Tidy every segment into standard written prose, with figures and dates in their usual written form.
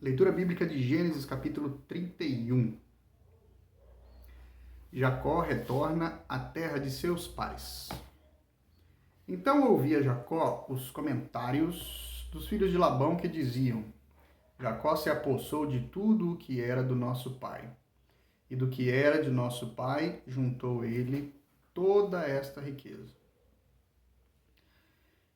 Leitura bíblica de Gênesis, capítulo 31. Jacó retorna à terra de seus pais. Então ouvia Jacó os comentários dos filhos de Labão que diziam: Jacó se apossou de tudo o que era do nosso pai. E do que era de nosso pai, juntou ele toda esta riqueza.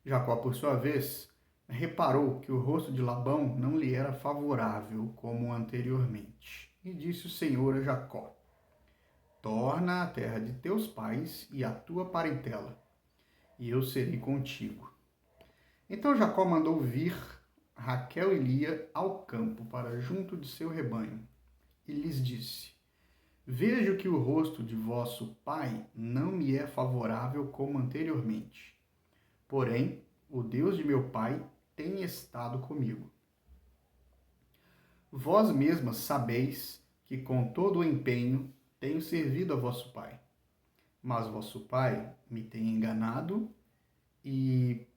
Jacó, por sua vez, reparou que o rosto de Labão não lhe era favorável como anteriormente. E disse o Senhor a Jacó: Torna à terra de teus pais e à tua parentela, e eu serei contigo. Então Jacó mandou vir Raquel e Lia ao campo para junto de seu rebanho, e lhes disse: Vejo que o rosto de vosso pai não me é favorável como anteriormente. Porém, o Deus de meu pai tem estado comigo. Vós mesmas sabeis que com todo o empenho tenho servido a vosso pai. Mas vosso pai me tem enganado e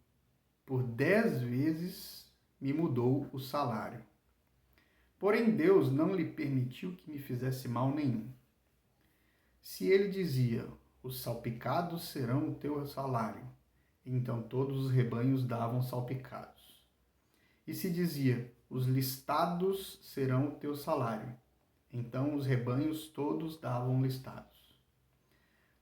por 10 vezes me mudou o salário. Porém, Deus não lhe permitiu que me fizesse mal nenhum. Se ele dizia: os salpicados serão o teu salário, então todos os rebanhos davam salpicados. E se dizia: os listados serão o teu salário, então os rebanhos todos davam listados.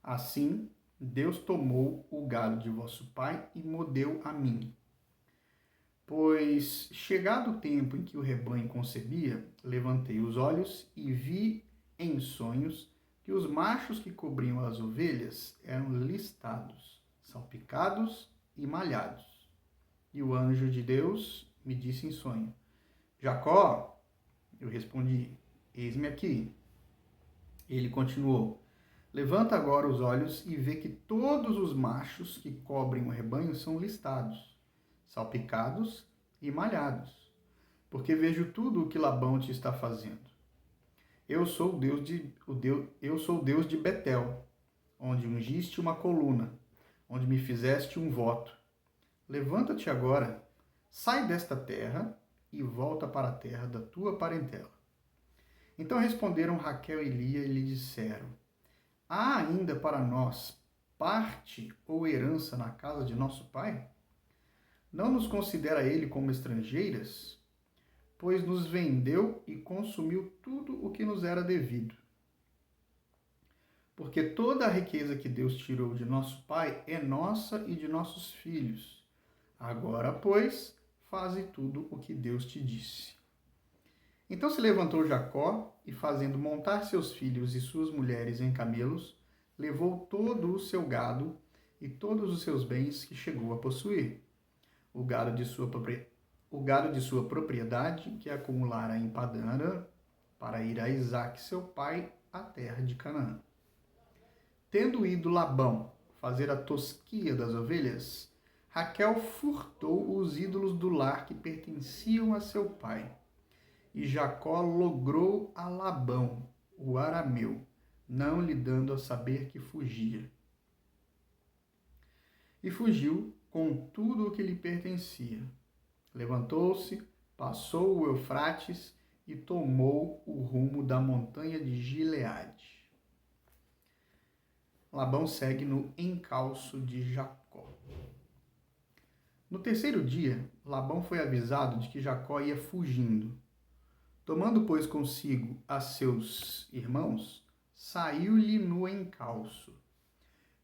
Assim, Deus tomou o gado de vosso pai e mo deu a mim. Pois, chegado o tempo em que o rebanho concebia, levantei os olhos e vi em sonhos que os machos que cobriam as ovelhas eram listados, salpicados e malhados. E o anjo de Deus me disse em sonho: Jacó. Eu respondi: eis-me aqui. Ele continuou: levanta agora os olhos e vê que todos os machos que cobrem o rebanho são listados, salpicados e malhados, porque vejo tudo o que Labão te está fazendo. Eu sou o Deus de Betel, onde ungiste uma coluna, onde me fizeste um voto. Levanta-te agora, sai desta terra e volta para a terra da tua parentela. Então responderam Raquel e Lia e lhe disseram: há ainda para nós parte ou herança na casa de nosso pai? Não nos considera ele como estrangeiras? Pois nos vendeu e consumiu tudo o que nos era devido. Porque toda a riqueza que Deus tirou de nosso pai é nossa e de nossos filhos. Agora, pois, faze tudo o que Deus te disse. Então se levantou Jacó e, fazendo montar seus filhos e suas mulheres em camelos, levou todo o seu gado e todos os seus bens que chegou a possuir. O gado de sua propriedade, que acumulara em Padã, para ir a Isaque, seu pai, à terra de Canaã. Tendo ido Labão fazer a tosquia das ovelhas, Raquel furtou os ídolos do lar que pertenciam a seu pai. E Jacó logrou a Labão, o arameu, não lhe dando a saber que fugia. E fugiu com tudo o que lhe pertencia. Levantou-se, passou o Eufrates e tomou o rumo da montanha de Gileade. Labão segue no encalço de Jacó. No terceiro dia, Labão foi avisado de que Jacó ia fugindo. Tomando, pois, consigo a seus irmãos, saiu-lhe no encalço,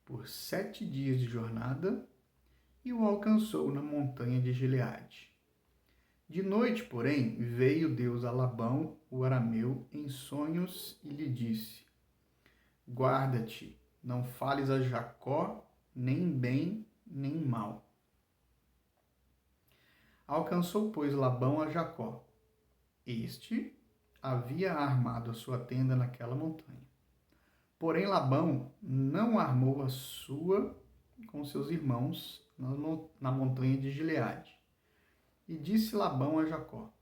por 7 dias de jornada, e o alcançou na montanha de Gileade. De noite, porém, veio Deus a Labão, o arameu, em sonhos e lhe disse: guarda-te, não fales a Jacó, nem bem, nem mal. Alcançou, pois, Labão a Jacó. Este havia armado a sua tenda naquela montanha. Porém, Labão não armou a sua com seus irmãos na montanha de Gileade. E disse Labão a Jacó: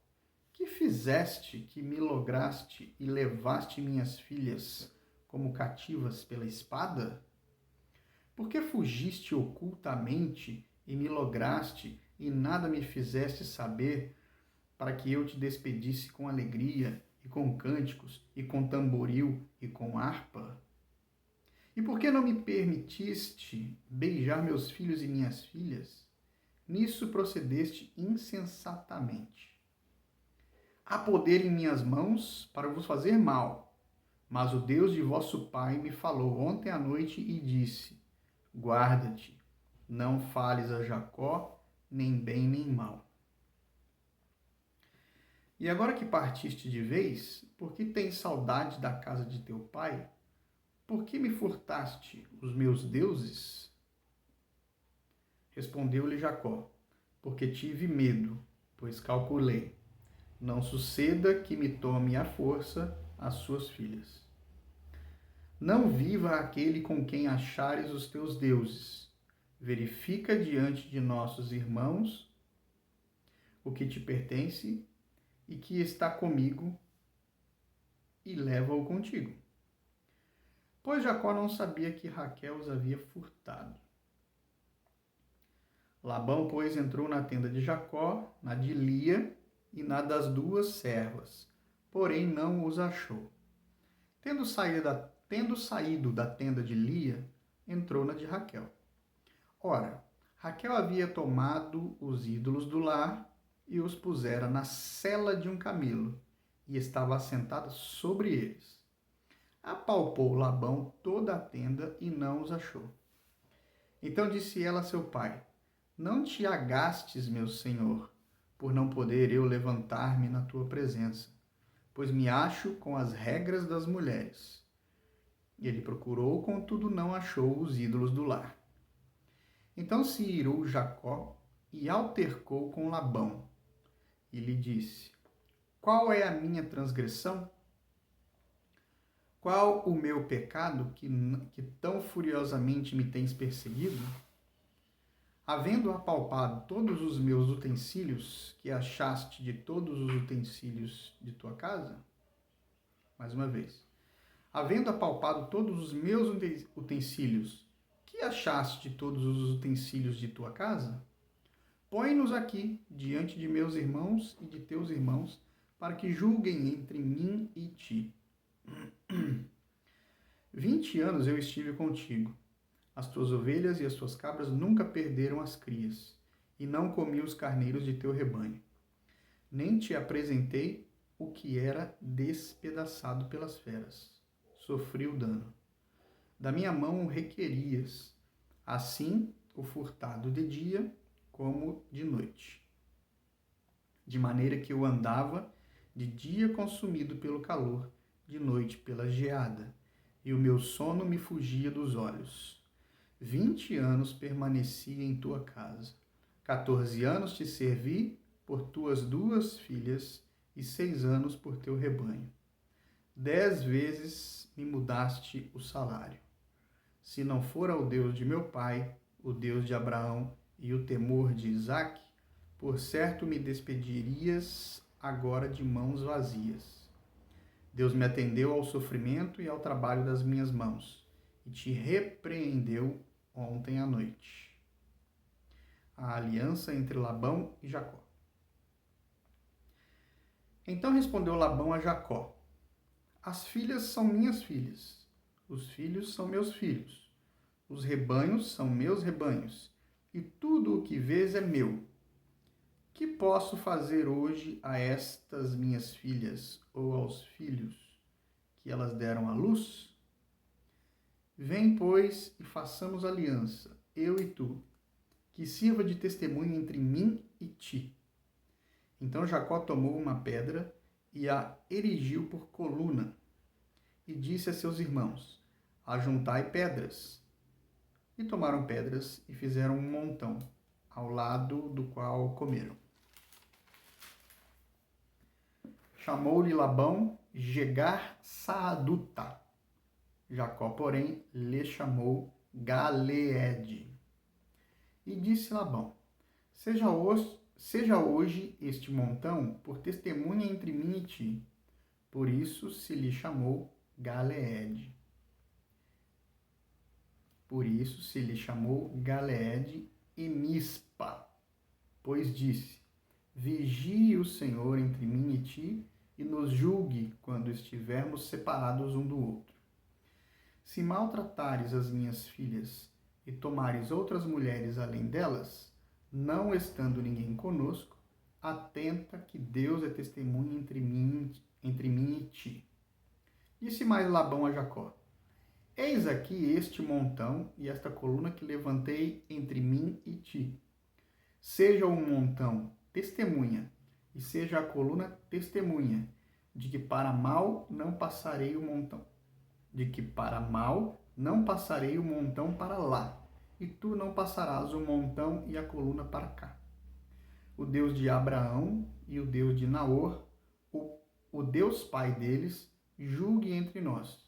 que fizeste que me lograste e levaste minhas filhas como cativas pela espada? Por que fugiste ocultamente e me lograste e nada me fizeste saber, para que eu te despedisse com alegria, e com cânticos, e com tamboril, e com harpa? E por que não me permitiste beijar meus filhos e minhas filhas? Nisso procedeste insensatamente. Há poder em minhas mãos para vos fazer mal, mas o Deus de vosso pai me falou ontem à noite e disse: guarda-te, não fales a Jacó, nem bem nem mal. E agora que partiste de vez, por que tens saudade da casa de teu pai? Por que me furtaste os meus deuses? Respondeu-lhe Jacó: porque tive medo, pois calculei, não suceda que me tome à força as suas filhas. Não viva aquele com quem achares os teus deuses. Verifica diante de nossos irmãos o que te pertence e que está comigo, e leva-o contigo. Pois Jacó não sabia que Raquel os havia furtado. Labão, pois, entrou na tenda de Jacó, na de Lia e na das duas servas, porém não os achou. Tendo saído da tenda de Lia, entrou na de Raquel. Ora, Raquel havia tomado os ídolos do lar e os pusera na sela de um camelo, e estava assentada sobre eles. Apalpou Labão toda a tenda e não os achou. Então disse ela a seu pai: não te agastes, meu senhor, por não poder eu levantar-me na tua presença, pois me acho com as regras das mulheres. Ele procurou, contudo não achou os ídolos do lar. Então se irou Jacó e altercou com Labão, e lhe disse: qual é a minha transgressão? Qual o meu pecado que tão furiosamente me tens perseguido? Havendo apalpado todos os meus utensílios que achaste de todos os utensílios de tua casa? Mais uma vez. Havendo apalpado todos os meus utensílios, que achaste de todos os utensílios de tua casa? Põe-nos aqui diante de meus irmãos e de teus irmãos, para que julguem entre mim e ti. 20 anos eu estive contigo. As tuas ovelhas e as tuas cabras nunca perderam as crias, e não comi os carneiros de teu rebanho. Nem te apresentei o que era despedaçado pelas feras. Sofri o dano. Da minha mão o requerias, assim o furtado de dia como de noite. De maneira que eu andava de dia consumido pelo calor, de noite pela geada, e o meu sono me fugia dos olhos. 20 anos permaneci em tua casa. 14 anos te servi por tuas 2 filhas e 6 anos por teu rebanho. 10 vezes me mudaste o salário. Se não fora o Deus de meu pai, o Deus de Abraão e o temor de Isaque, por certo me despedirias agora de mãos vazias. Deus me atendeu ao sofrimento e ao trabalho das minhas mãos, e te repreendeu ontem à noite. A aliança entre Labão e Jacó. Então respondeu Labão a Jacó: as filhas são minhas filhas, os filhos são meus filhos, os rebanhos são meus rebanhos, e tudo o que vês é meu. Que posso fazer hoje a estas minhas filhas ou aos filhos que elas deram à luz? Vem, pois, e façamos aliança, eu e tu, que sirva de testemunho entre mim e ti. Então Jacó tomou uma pedra e a erigiu por coluna, e disse a seus irmãos: ajuntai pedras. E tomaram pedras e fizeram um montão, ao lado do qual comeram. Chamou-lhe Labão Jegar-Saaduta. Jacó, porém, lhe chamou Galeede. E disse Labão: seja hoje este montão por testemunha entre mim e ti. Por isso se lhe chamou Galeede. Por isso se lhe chamou Galeede e Mispa, pois disse: Vigie o Senhor entre mim e ti, e nos julgue quando estivermos separados um do outro. Se maltratares as minhas filhas e tomares outras mulheres além delas, não estando ninguém conosco, atenta que Deus é testemunha entre mim e ti. Disse mais Labão a Jacó: Eis aqui este montão e esta coluna que levantei entre mim e ti. Seja o montão testemunha, e seja a coluna testemunha, de que para mal não passarei o montão. De que para mal não passarei o montão para lá, e tu não passarás o montão e a coluna para cá. O Deus de Abraão e o Deus de Naor, o Deus pai deles, julgue entre nós.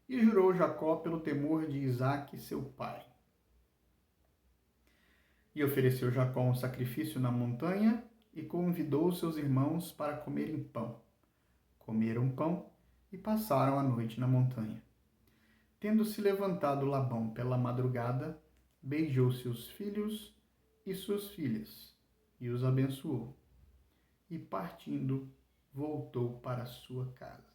E jurou Jacó pelo temor de Isaque, seu pai. E ofereceu Jacó um sacrifício na montanha e convidou seus irmãos para comerem pão. Comeram pão e passaram a noite na montanha. Tendo-se levantado Labão pela madrugada, beijou seus filhos e suas filhas e os abençoou. E partindo, voltou para sua casa.